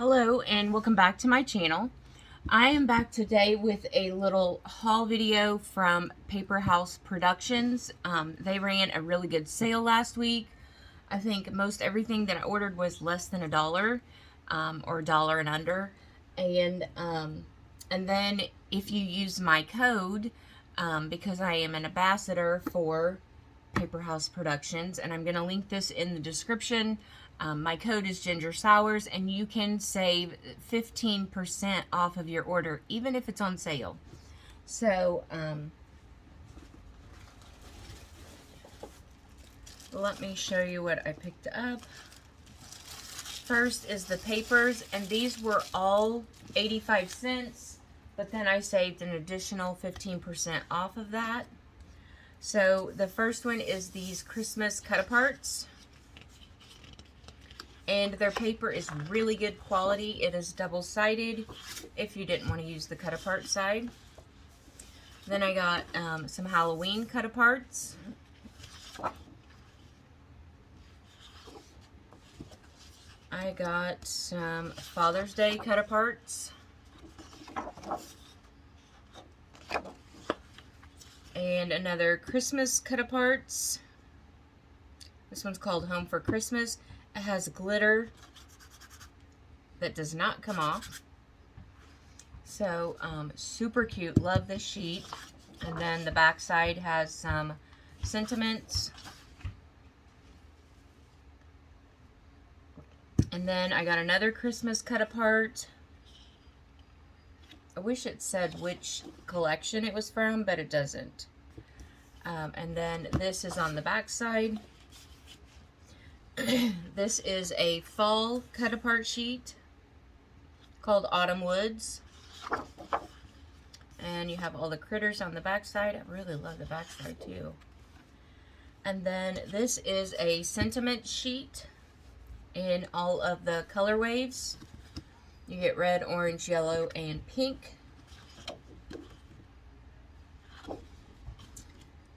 Hello and welcome back to my channel. I am back today with a little haul video from Paper House Productions. They ran a really good sale last week. I think most everything that I ordered was less than $1 or $1 and under. And then if you use my code, because I am an ambassador for Paper House Productions, and I'm going to link this in the description. My code is Sowers, and you can save 15% off of your order, even if it's on sale. So, let me show you what I picked up. First is the papers, and these were all 85 cents, but then I saved an additional 15% off of that. So the first one is these Christmas cut-aparts. And their paper is really good quality. It is double-sided if you didn't want to use the cut-apart side. Then I got some Halloween cut-aparts. I got some Father's Day cut-aparts. And another Christmas cut-aparts. This one's called Home for Christmas. It has glitter that does not come off. So, super cute. Love this sheet. And then the back side has some sentiments. And then I got another Christmas cut-apart. I wish it said which collection it was from, but it doesn't. And then this is on the back side. This is a fall cut-apart sheet called Autumn Woods. And you have all the critters on the back side. I really love the back side too. And then this is a sentiment sheet in all of the color waves. You get red, orange, yellow, and pink.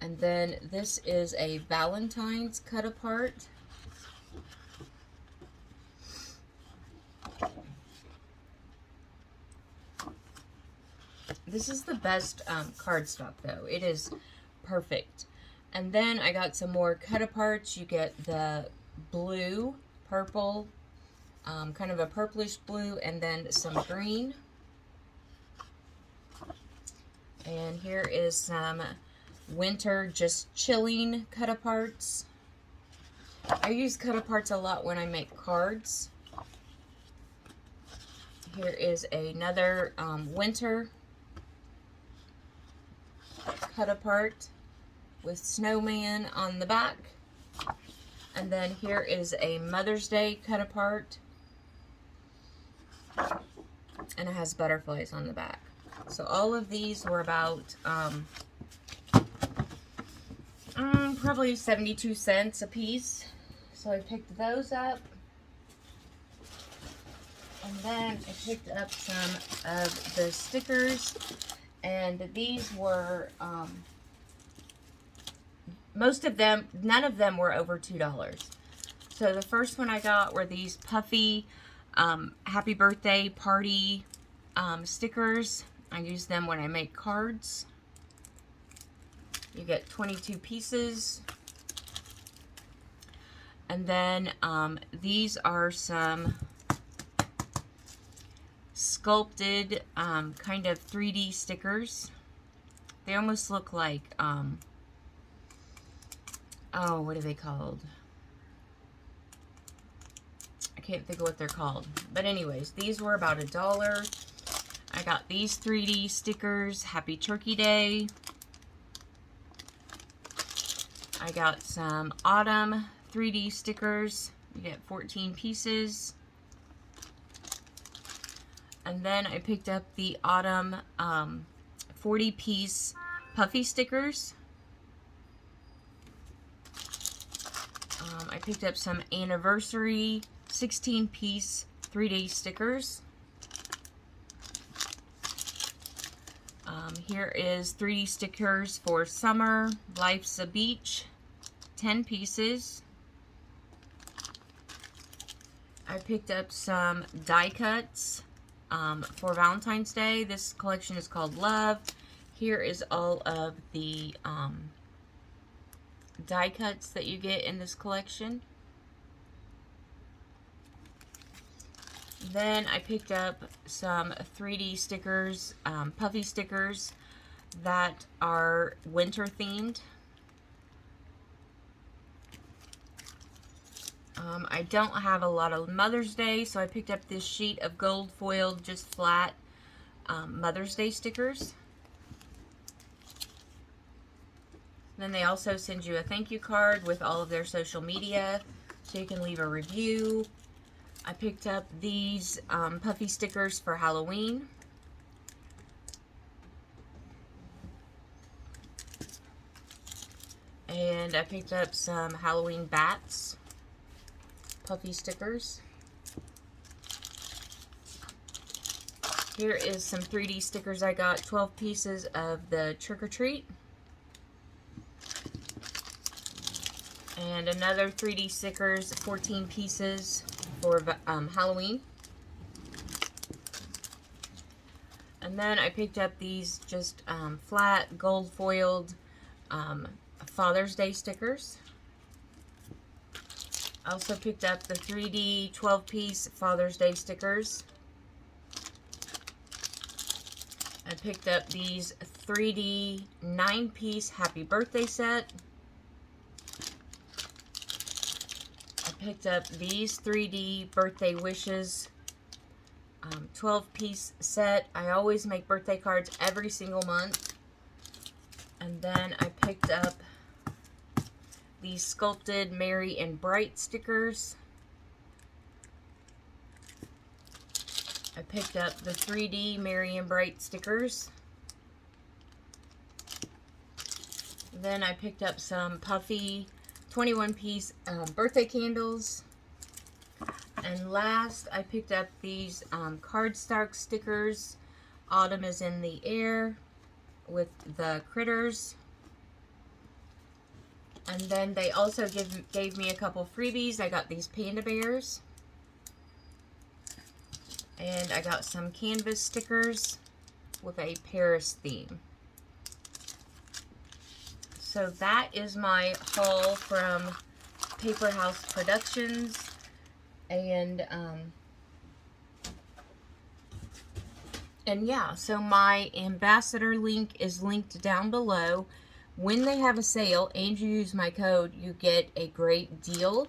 And then this is a Valentine's cut-apart. This is the best cardstock, though. It is perfect. And then I got some more cut-aparts. You get the blue, purple, kind of a purplish blue, and then some green. And here is some winter just chilling cut-aparts. I use cut-aparts a lot when I make cards. Here is another winter cut-apart with snowman on the back. And then here is a Mother's Day cut-apart. And it has butterflies on the back. So all of these were about probably 72 cents a piece. So I picked those up. And then I picked up some of the stickers. And these were, most of them, none of them were over $2. So the first one I got were these puffy happy birthday party stickers. I use them when I make cards. You get 22 pieces. And then these are some sculpted kind of 3D stickers. They almost look like, oh, what are they called? I can't think of what they're called. But anyways, these were about $1. I got these 3D stickers. Happy Turkey Day. I got some autumn 3D stickers. You get 14 pieces. And then I picked up the autumn 40-piece puffy stickers. I picked up some anniversary 16-piece 3D stickers. Here is 3D stickers for summer, life's a beach, 10 pieces. I picked up some die cuts for Valentine's Day. This collection is called Love. Here is all of the die cuts that you get in this collection. Then I picked up some 3D stickers, puffy stickers that are winter themed. I don't have a lot of Mother's Day, so I picked up this sheet of gold foiled, just flat Mother's Day stickers. Then they also send you a thank you card with all of their social media, so you can leave a review. I picked up these puffy stickers for Halloween. And I picked up some Halloween bats puffy stickers. Here is some 3D stickers I got, 12 pieces of the Trick or Treat. And another 3D stickers, 14 pieces for Halloween. And then I picked up these just flat gold foiled Father's Day stickers. I also picked up the 3D 12-piece Father's Day stickers. I picked up these 3D 9-piece Happy Birthday set. I picked up these 3D Birthday Wishes 12-piece set. I always make birthday cards every single month. And then I picked up these sculpted Merry and Bright stickers. I picked up the 3D Merry and Bright stickers. Then I picked up some puffy 21-piece birthday candles. And last, I picked up these cardstock stickers. Autumn is in the air with the critters. And then they also gave me a couple freebies. I got these panda bears. And I got some canvas stickers with a Paris theme. So that is my haul from Paper House Productions. And yeah, so my ambassador link is linked down below. When they have a sale and you use my code, you get a great deal.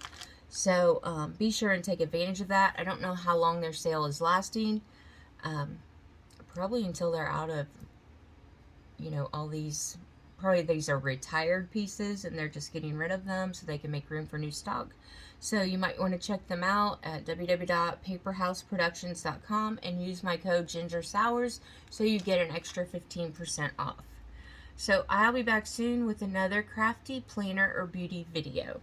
So be sure and take advantage of that. I don't know how long their sale is lasting. Probably until they're out of, you know, all these. Probably these are retired pieces and they're just getting rid of them so they can make room for new stock. So you might want to check them out at www.paperhouseproductions.com and use my code GingerSowers so you get an extra 15% off. So I'll be back soon with another crafty planner or beauty video.